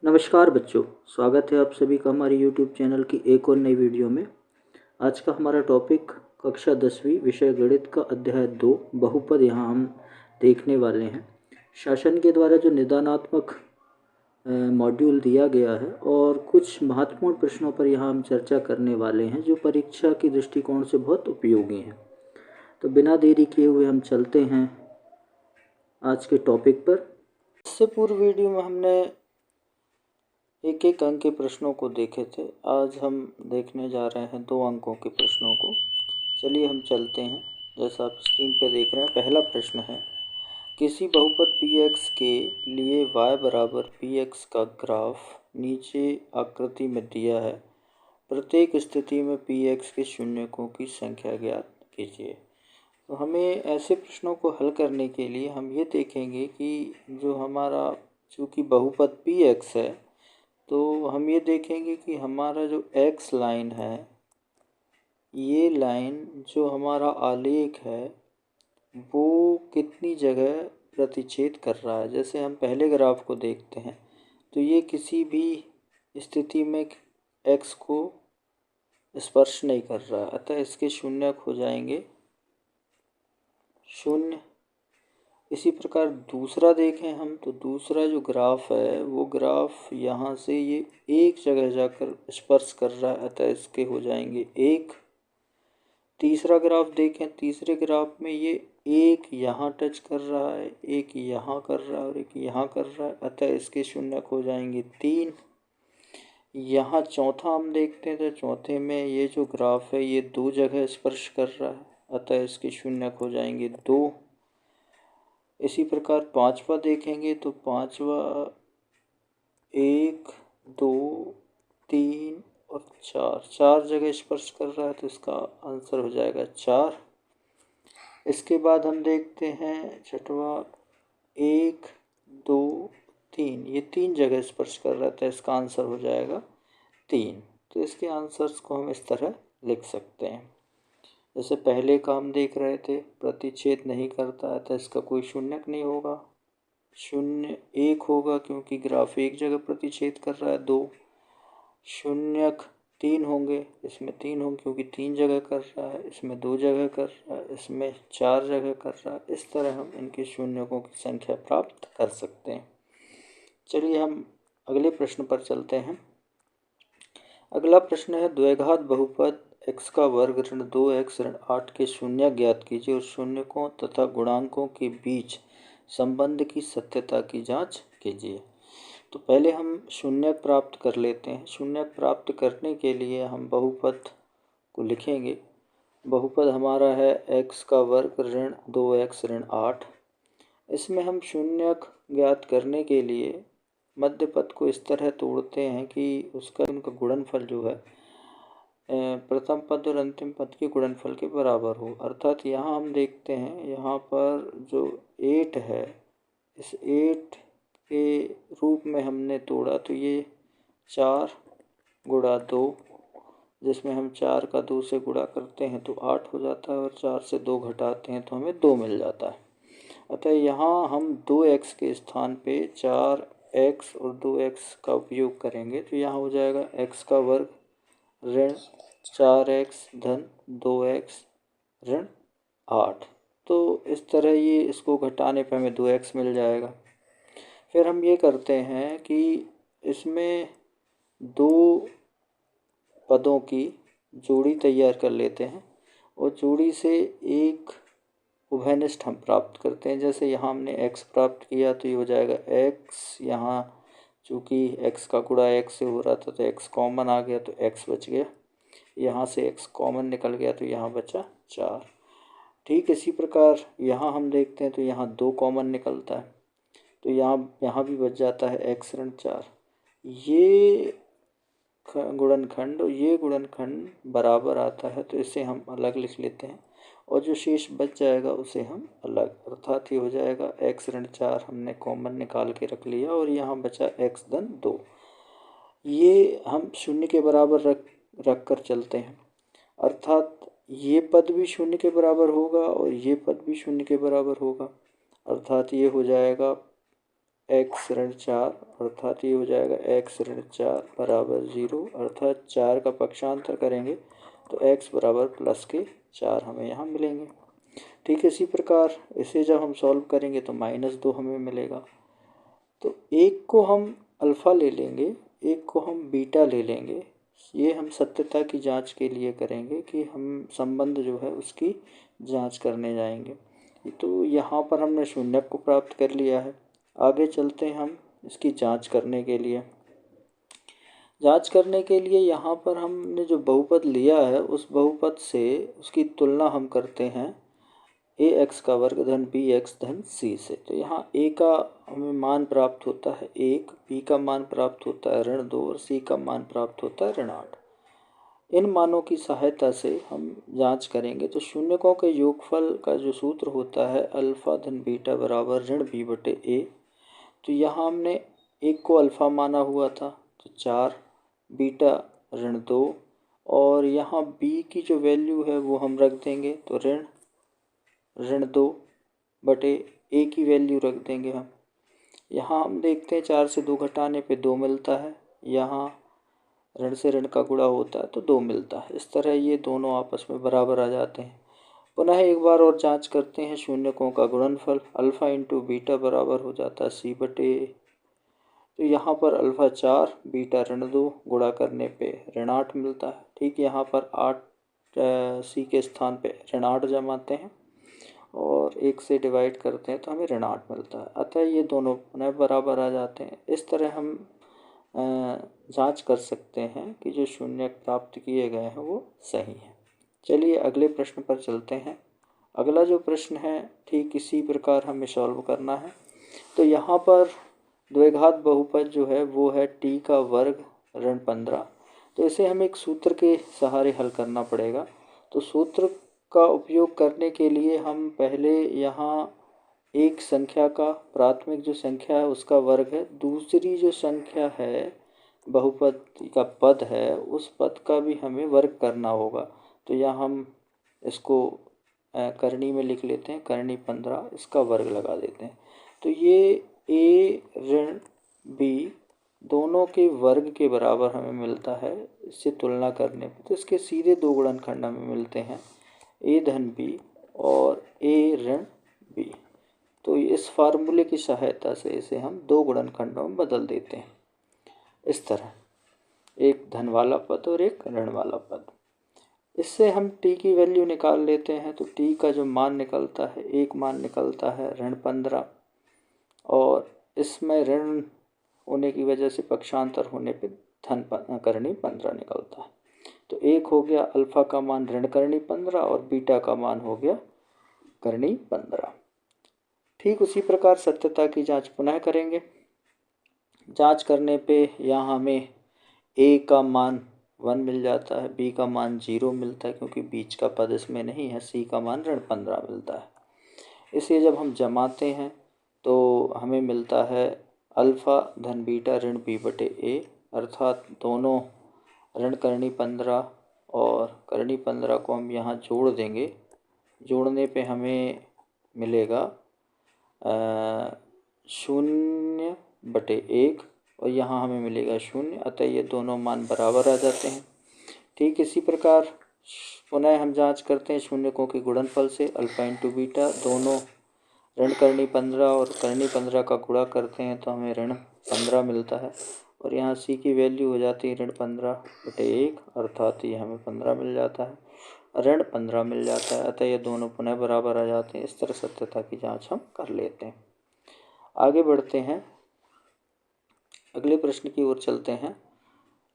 नमस्कार बच्चों, स्वागत है आप सभी का हमारे YouTube चैनल की एक और नई वीडियो में। आज का हमारा टॉपिक कक्षा 10वीं विषय गणित का अध्याय 2 बहुपद यहाँ हम देखने वाले हैं। शासन के द्वारा जो निदानात्मक मॉड्यूल दिया गया है और कुछ महत्वपूर्ण प्रश्नों पर यहाँ हम चर्चा करने वाले हैं जो परीक्षा की दृष्टिकोण से बहुत उपयोगी हैं। तो बिना देरी किए हुए हम चलते हैं आज के टॉपिक पर। इससे पूर्व वीडियो में हमने एक एक अंक के प्रश्नों को देखे थे। आज हम देखने जा रहे हैं 2 अंकों के प्रश्नों को। चलिए हम चलते हैं। जैसा आप स्क्रीन पे देख रहे हैं, पहला प्रश्न है, किसी बहुपद px के लिए y बराबर px का ग्राफ नीचे आकृति में दिया है। प्रत्येक स्थिति में px के शून्यकों की संख्या ज्ञात कीजिए। तो हमें ऐसे प्रश्नों को हल करने के लिए हम ये देखेंगे कि जो हमारा चूँकि बहुपद px है, तो हम ये देखेंगे कि हमारा जो x लाइन है, ये लाइन जो हमारा आलेख है वो कितनी जगह प्रतिच्छेद कर रहा है। जैसे हम पहले ग्राफ को देखते हैं तो ये किसी भी स्थिति में x को स्पर्श नहीं कर रहा, अतः इसके शून्यक हो जाएंगे 0। इसी प्रकार दूसरा देखें हम तो दूसरा जो ग्राफ है वो ग्राफ यहाँ से ये एक जगह जाकर स्पर्श कर रहा है, अतः इसके हो जाएंगे 1। तीसरा ग्राफ देखें, तीसरे ग्राफ में ये एक यहाँ टच कर रहा है, एक यहाँ कर रहा है और एक यहाँ कर रहा है, अतः इसके शून्यक हो जाएंगे 3। यहाँ चौथा हम देखते हैं तो चौथे में ये जो ग्राफ है ये 2 जगह स्पर्श कर रहा है, अतः इसके शून्यक हो जाएंगे 2। इसी प्रकार पांचवा देखेंगे तो पांचवा 1, 2, 3 और 4 जगह स्पर्श कर रहा है, तो इसका आंसर हो जाएगा 4। इसके बाद हम देखते हैं छठवा 1, 2, 3, ये 3 जगह स्पर्श कर रहा था, इसका आंसर हो जाएगा 3। तो इसके आंसर्स को हम इस तरह लिख सकते हैं। जैसे पहले का हम देख रहे थे, प्रतिच्छेद नहीं करता है तो इसका कोई शून्यक नहीं होगा, 0 1 होगा क्योंकि ग्राफ एक जगह प्रतिच्छेद कर रहा है 2। शून्यक 3 होंगे, इसमें 3 होंगे क्योंकि 3 जगह कर रहा है, इसमें 2 जगह कर रहा है, इसमें 4 जगह कर रहा है। इस तरह हम इनके शून्यकों की संख्या प्राप्त कर सकते हैं। चलिए हम अगले प्रश्न पर चलते हैं। अगला प्रश्न है, द्विघात बहुपद x का वर्ग ऋण 2x ऋण 8 के शून्यक ज्ञात कीजिए और शून्यकों तथा गुणांकों के बीच संबंध की सत्यता की जांच कीजिए। तो पहले हम शून्यक प्राप्त कर लेते हैं। शून्यक प्राप्त करने के लिए हम बहुपद को लिखेंगे। बहुपद हमारा है x का वर्ग ऋण 2x ऋण 8। इसमें हम शून्यक ज्ञात करने के लिए मध्य पद को इस तरह तोड़ते हैं कि उनका गुणनफल जो है प्रथम पद और अंतिम पद के गुणनफल के बराबर हो। अर्थात यहाँ हम देखते हैं, यहाँ पर जो 8 है, इस 8 के रूप में हमने तोड़ा तो ये 4 गुणा 2, जिसमें हम 4 का 2 से गुणा करते हैं तो 8 हो जाता है और 4 से 2 घटाते हैं तो हमें 2 मिल जाता है। अतः यहाँ हम 2x के स्थान पे 4x और 2x का उपयोग करेंगे तो यहाँ हो जाएगा x का वर्ग ऋण 4x धन 2x ऋण 8। तो इस तरह ये इसको घटाने पर हमें 2x मिल जाएगा। फिर हम ये करते हैं कि इसमें 2 पदों की जोड़ी तैयार कर लेते हैं और जोड़ी से एक उभयनिष्ठ हम प्राप्त करते हैं। जैसे यहाँ हमने x प्राप्त किया तो ये हो जाएगा x, यहाँ चूँकि x का गुणा x से हो रहा था तो x कॉमन आ गया तो x बच गया, यहाँ से x कॉमन निकल गया तो यहाँ बचा 4। ठीक इसी प्रकार यहाँ हम देखते हैं तो यहाँ 2 कॉमन निकलता है तो यहाँ भी बच जाता है x ऋण 4। ये गुणनखंड और ये गुणनखंड बराबर आता है तो इसे हम अलग लिख लेते हैं और जो शेष बच जाएगा उसे हम अलग, अर्थात ये हो जाएगा x ऋण 4 हमने कॉमन निकाल के रख लिया और यहाँ बचा x धन 2। ये हम शून्य के बराबर रख कर चलते हैं, अर्थात ये पद भी शून्य के बराबर होगा और ये पद भी शून्य के बराबर होगा, अर्थात ये हो जाएगा x ऋण 4 अर्थात ये हो जाएगा x ऋण 4 बराबर 0, अर्थात 4 का पक्षांतर करेंगे तो x बराबर प्लस के 4 हमें यहाँ मिलेंगे। ठीक है, इसी प्रकार इसे जब हम सॉल्व करेंगे तो -2 हमें मिलेगा। तो एक को हम अल्फ़ा ले लेंगे, एक को हम बीटा ले लेंगे। ये हम सत्यता की जांच के लिए करेंगे कि हम संबंध जो है उसकी जांच करने जाएंगे। तो यहाँ पर हमने शून्यक को प्राप्त कर लिया है। आगे चलते हैं हम इसकी जांच करने के लिए। जांच करने के लिए यहाँ पर हमने जो बहुपद लिया है उस बहुपद से उसकी तुलना हम करते हैं ax का वर्ग धन bx धन c से। तो यहाँ a का हमें मान प्राप्त होता है 1, b का मान प्राप्त होता है ऋण 2 और c का मान प्राप्त होता है ऋण 8। इन मानों की सहायता से हम जांच करेंगे। तो शून्यकों के योगफल का जो सूत्र होता है अल्फ़ा धन बीटा बराबर ऋण b बटे a। तो यहाँ हमने एक को अल्फ़ा माना हुआ था तो 4, बीटा ऋण 2 और यहाँ b की जो वैल्यू है वो हम रख देंगे तो ऋण 2 बटे a की वैल्यू रख देंगे हम। यहाँ हम देखते हैं 4 से 2 घटाने पे 2 मिलता है, यहाँ ऋण से ऋण का गुणा होता है तो 2 मिलता है। इस तरह ये दोनों आपस में बराबर आ जाते हैं। पुनः एक बार और जांच करते हैं शून्यकों का गुणनफल अल्फ़ा इंटू बीटा बराबर हो जाता है c बटे a। तो यहाँ पर अल्फ़ा 4 बीटा ऋण 2 गुणा करने पे ऋण 8 मिलता है। ठीक, यहाँ पर 8 c के स्थान पे ऋण 8 जमाते हैं और 1 से डिवाइड करते हैं तो हमें ऋण 8 मिलता है। अतः ये दोनों पुनः बराबर आ जाते हैं। इस तरह हम जांच कर सकते हैं कि जो शून्यक प्राप्त किए गए हैं वो सही हैं। चलिए अगले प्रश्न पर चलते हैं। अगला जो प्रश्न है ठीक इसी प्रकार हमें सॉल्व करना है। तो यहाँ पर द्विघात बहुपद जो है वो है t का वर्ग ऋण 15। तो इसे हमें एक सूत्र के सहारे हल करना पड़ेगा। तो सूत्र का उपयोग करने के लिए हम पहले यहाँ एक संख्या का प्राथमिक जो संख्या है उसका वर्ग है, दूसरी जो संख्या है बहुपद का पद है उस पद का भी हमें वर्ग करना होगा। तो यहाँ हम इसको करनी में लिख लेते हैं, करनी 15 इसका वर्ग लगा देते हैं। तो ये a ऋण b दोनों के वर्ग के बराबर हमें मिलता है। इससे तुलना करने पर तो इसके सीधे दो गुणनखंड हमें मिलते हैं a धन b और a ऋण b। तो इस फार्मूले की सहायता से इसे हम दो गुणनखंडों में बदल देते हैं इस तरह, एक धन वाला पद और एक ऋण वाला पद। इससे हम t की वैल्यू निकाल लेते हैं। तो t का जो मान निकलता है, एक मान निकलता है ऋण 15 और इसमें ऋण होने की वजह से पक्षांतर होने पे धन करनी 15 निकलता है। तो एक हो गया अल्फ़ा का मान ऋण करनी 15 और बीटा का मान हो गया करनी 15। ठीक उसी प्रकार सत्यता की जांच पुनः करेंगे। जांच करने पे यहाँ हमें a का मान 1 मिल जाता है, b का मान 0 मिलता है क्योंकि बीच का पद इसमें नहीं है, c का मान ऋण 15 मिलता है। इसे जब हम जमाते हैं तो हमें मिलता है अल्फ़ा धन बीटा ऋण b बटे a, अर्थात दोनों ऋण करनी 15 और करनी 15 को हम यहाँ जोड़ देंगे। जोड़ने पे हमें मिलेगा 0 बटे 1 और यहाँ हमें मिलेगा 0, अतः ये दोनों मान बराबर आ जाते हैं। ठीक इसी प्रकार पुनः हम जांच करते हैं शून्यकों के गुणनफल से अल्फ़ा इंटू बीटा, दोनों ऋण करनी 15 और करनी 15 का गुणा करते हैं तो हमें ऋण 15 मिलता है और यहाँ c की वैल्यू हो जाती है ऋण 15 बटे 1, अर्थात ये हमें 15 मिल जाता है, ऋण 15 मिल जाता है। अतः ये दोनों पुनः बराबर आ जाते हैं। इस तरह सत्यता की जांच हम कर लेते हैं। आगे बढ़ते हैं, अगले प्रश्न की ओर चलते हैं।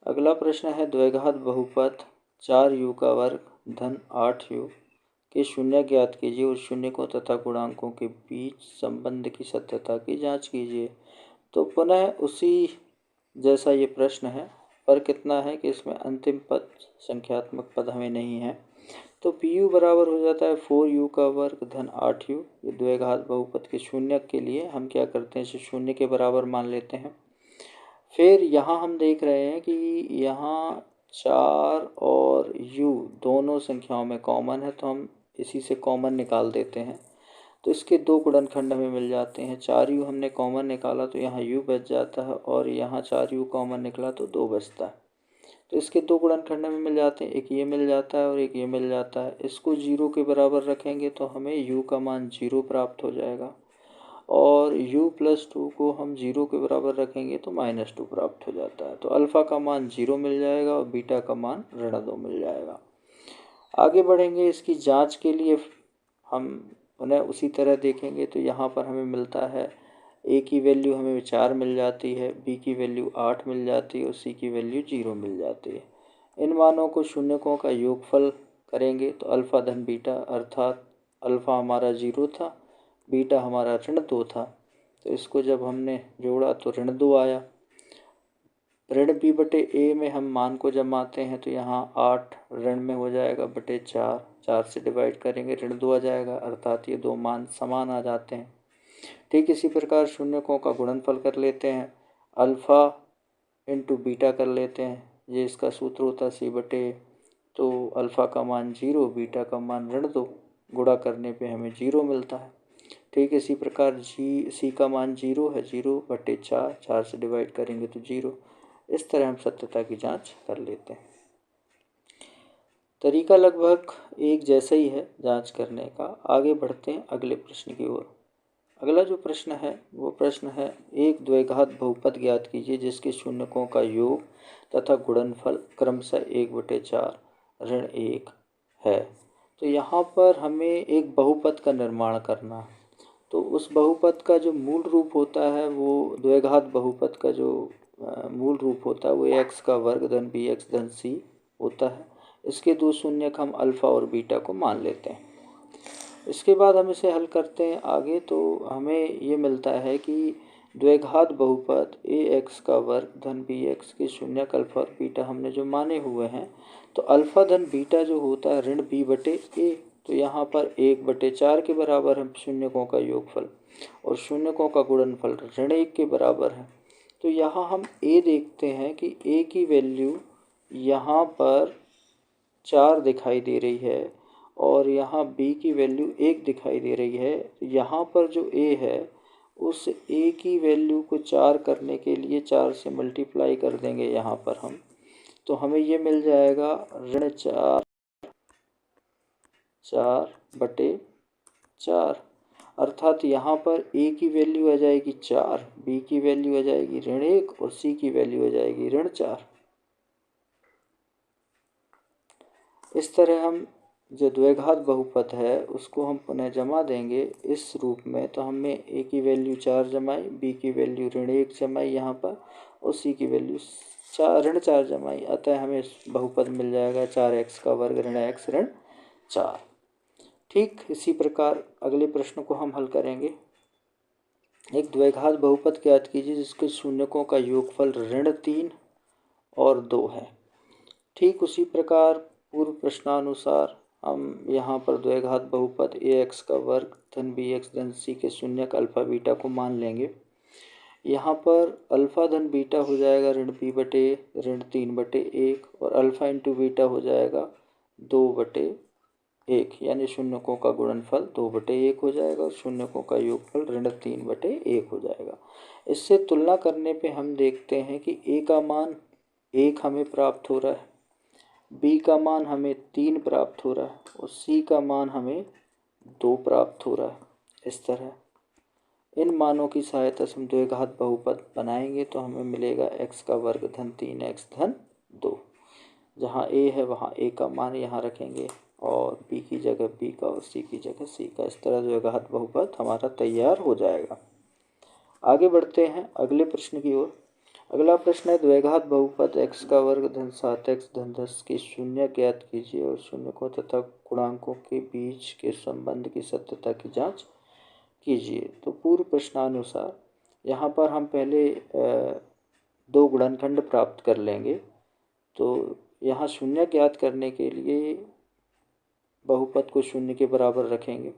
अगला प्रश्न है द्विघात बहुपद 4u का वर्ग धन 8u के शून्य ज्ञात कीजिए और शून्यकों तथा गुणांकों के बीच संबंध की सत्यता की जांच कीजिए। तो पुनः उसी जैसा ये प्रश्न है, पर कितना है कि इसमें अंतिम पद संख्यात्मक पद हमें नहीं है। तो पी बराबर हो जाता है 4u का वर्ग धन 8u। ये द्विघात बहुपद के शून्यक के लिए हम क्या करते हैं, इसे शून्य के बराबर मान लेते हैं। फिर यहाँ हम देख रहे हैं कि यहाँ 4 और u दोनों संख्याओं में कॉमन है तो हम इसी से कॉमन निकाल देते हैं। तो इसके दो गुणनखंड हमें मिल जाते हैं। 4u हमने कॉमन निकाला तो यहाँ u बच जाता है और यहाँ 4u कॉमन निकला तो 2 बचता है। तो इसके दो गुणनखंड में मिल जाते हैं, एक ये मिल जाता है और एक ये मिल जाता है। इसको 0 के बराबर रखेंगे तो हमें u का मान 0 प्राप्त हो जाएगा और u प्लस 2 को हम 0 के बराबर रखेंगे तो -2 प्राप्त हो जाता है। तो अल्फ़ा का मान 0 मिल जाएगा और बीटा का मान -2 मिल जाएगा। आगे बढ़ेंगे, इसकी जांच के लिए हम उन्हें उसी तरह देखेंगे। तो यहाँ पर हमें मिलता है a की वैल्यू हमें 4 मिल जाती है, b की वैल्यू 8 मिल जाती है और c की वैल्यू 0 मिल जाती है। इन मानों को शून्यकों का योगफल करेंगे तो अल्फ़ा धन बीटा, अर्थात अल्फ़ा हमारा 0 था, बीटा हमारा -2 था। तो इसको जब हमने जोड़ा तो -2 आया। ऋण b बटे a में हम मान को जमाते हैं तो यहाँ 8 ऋण में हो जाएगा बटे 4, 4 से डिवाइड करेंगे ऋण 2 आ जाएगा, अर्थात ये दो मान समान आ जाते हैं। ठीक इसी प्रकार शून्यकों का गुणनफल कर लेते हैं, अल्फ़ा इंटू बीटा कर लेते हैं। ये इसका सूत्र होता है c बटे, तो अल्फ़ा का मान 0, बीटा का मान ऋण 2, गुणा करने पे हमें 0 मिलता है। ठीक इसी प्रकार c का मान 0 है, 0 बटे 4, 4 से डिवाइड करेंगे तो 0। इस तरह हम सत्यता की जांच कर लेते हैं। तरीका लगभग एक जैसा ही है जांच करने का। आगे बढ़ते हैं अगले प्रश्न की ओर। अगला जो प्रश्न है वो प्रश्न है, एक द्विघात बहुपद ज्ञात कीजिए जिसके शून्यकों का योग तथा गुणनफल क्रमशः 1/4 ऋण 1 है। तो यहाँ पर हमें एक बहुपद का निर्माण करना है। तो उस बहुपद का जो मूल रूप होता है, वो द्विघात बहुपद का जो मूल रूप होता है वो x का वर्ग धन bx धन c होता है। इसके दो शून्यक हम अल्फ़ा और बीटा को मान लेते हैं। इसके बाद हम इसे हल करते हैं आगे, तो हमें ये मिलता है कि द्विघात बहुपद ax का वर्ग धन bx के शून्यक अल्फ़ा और बीटा हमने जो माने हुए हैं, तो अल्फ़ा धन बीटा जो होता है ऋण b बटे a, तो यहाँ पर 1/4 के बराबर है शून्यकों का योगफल और शून्यकों का गुणनफल ऋण 1 के बराबर है। तो यहाँ हम a देखते हैं कि a की वैल्यू यहाँ पर 4 दिखाई दे रही है और यहाँ b की वैल्यू 1 दिखाई दे रही है। यहाँ पर जो a है उस a की वैल्यू को 4 करने के लिए 4 से मल्टीप्लाई कर देंगे यहाँ पर हम, तो हमें ये मिल जाएगा ऋण 4/4, अर्थात यहाँ पर a की वैल्यू आ जाएगी 4, b की वैल्यू आ जाएगी ऋण 1 और c की वैल्यू आ जाएगी ऋण 4। इस तरह हम जो द्विघात बहुपद है उसको हम पुनः जमा देंगे इस रूप में। तो हमने a की वैल्यू 4 जमाई, b की वैल्यू ऋण 1 जमाई यहाँ पर और c की वैल्यू ऋण 4 जमाई, अतः हमें बहुपद मिल जाएगा 4x का वर्ग ऋण x ऋण 4। ठीक इसी प्रकार अगले प्रश्न को हम हल करेंगे। एक द्विघात बहुपद ज्ञात कीजिए जिसके शून्यकों का योगफल ऋण 3 और 2 है। ठीक उसी प्रकार पूर्व प्रश्नानुसार हम यहाँ पर द्विघात बहुपद ax का वर्ग धन bx धन c के शून्यक अल्फ़ा बीटा को मान लेंगे। यहाँ पर अल्फ़ा धन बीटा हो जाएगा ऋण b बटे ऋण 3/1 और अल्फ़ा इंटू बीटा हो जाएगा 2/1, यानी शून्यकों का गुणनफल 2/1 हो जाएगा और शून्यकों का योगफल ऋण 3/1 हो जाएगा। इससे तुलना करने पे हम देखते हैं कि a का मान 1 हमें प्राप्त हो रहा है, b का मान हमें 3 प्राप्त हो रहा है और c का मान हमें 2 प्राप्त हो रहा है। इस तरह इन मानों की सहायता से हम द्विघात बहुपद बनाएंगे तो हमें मिलेगा x का वर्ग धन 3x धन 2। जहाँ a है वहाँ a का मान यहाँ रखेंगे और b की जगह b का और c की जगह c का। इस तरह द्विघात बहुपद हमारा तैयार हो जाएगा। आगे बढ़ते हैं अगले प्रश्न की ओर। अगला प्रश्न है, द्विघात बहुपद x का वर्ग धन 7x धन 10 की शून्य ज्ञात कीजिए और शून्यकों तथा गुणांकों के बीच के संबंध की सत्यता की जांच कीजिए। तो पूर्व प्रश्नानुसार यहाँ पर हम पहले दो गुणनखंड प्राप्त कर लेंगे। तो यहाँ शून्य ज्ञात करने के लिए बहुपद को शून्य के बराबर रखेंगे।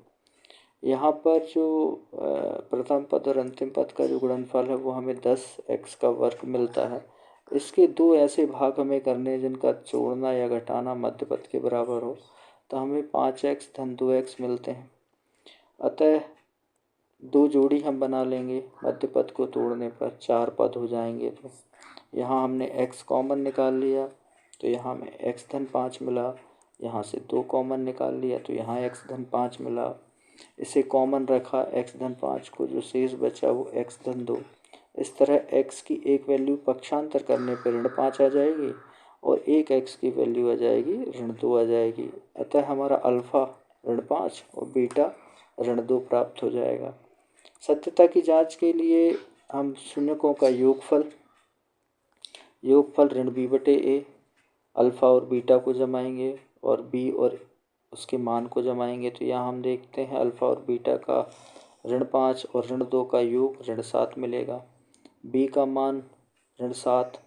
यहाँ पर जो प्रथम पद और अंतिम पद का जो गुणनफल है वो हमें 10x का वर्ग मिलता है। इसके दो ऐसे भाग हमें करने जिनका जोड़ना या घटाना मध्य पद के बराबर हो, तो हमें 5x धन 2x मिलते हैं। अतः 2 जोड़ी हम बना लेंगे, मध्य पद को तोड़ने पर 4 पद हो जाएंगे। तो यहाँ हमने x कॉमन निकाल लिया तो यहाँ में x धन 5 मिला, यहाँ से 2 कॉमन निकाल लिया तो यहाँ x धन 5 मिला। इसे कॉमन रखा x धन 5 को, जो शेष बचा वो x धन 2। इस तरह x की एक वैल्यू पक्षांतर करने पर ऋण 5 आ जाएगी और एक x की वैल्यू आ जाएगी ऋण 2 आ जाएगी। अतः हमारा अल्फ़ा ऋण 5 और बीटा ऋण 2 प्राप्त हो जाएगा। सत्यता की जांच के लिए हम शून्यकों का योगफल ऋण b बटे a, अल्फ़ा और बीटा को जमाएंगे और b और उसके मान को जमाएंगे। तो यहाँ हम देखते हैं अल्फ़ा और बीटा का ऋण 5 और ऋण 2 का योग ऋण 7 मिलेगा। b का मान ऋण 7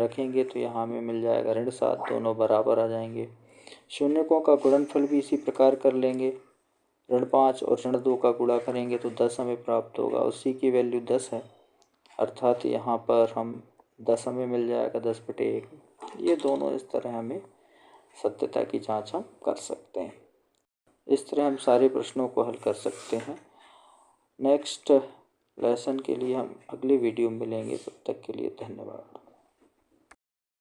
रखेंगे तो यहाँ हमें मिल जाएगा ऋण 7, दोनों बराबर आ जाएंगे। शून्यकों का गुणनफल भी इसी प्रकार कर लेंगे, ऋण 5 और ऋण 2 का गुणा करेंगे तो 10 हमें प्राप्त होगा। उसी की वैल्यू 10 है, अर्थात यहाँ पर हम 10 हमें मिल जाएगा 10 बटे 1। ये दोनों इस तरह हमें सत्यता की जांच हम कर सकते हैं। इस तरह हम सारे प्रश्नों को हल कर सकते हैं। नेक्स्ट लेसन के लिए हम अगले वीडियो में मिलेंगे, तब तक के लिए धन्यवाद।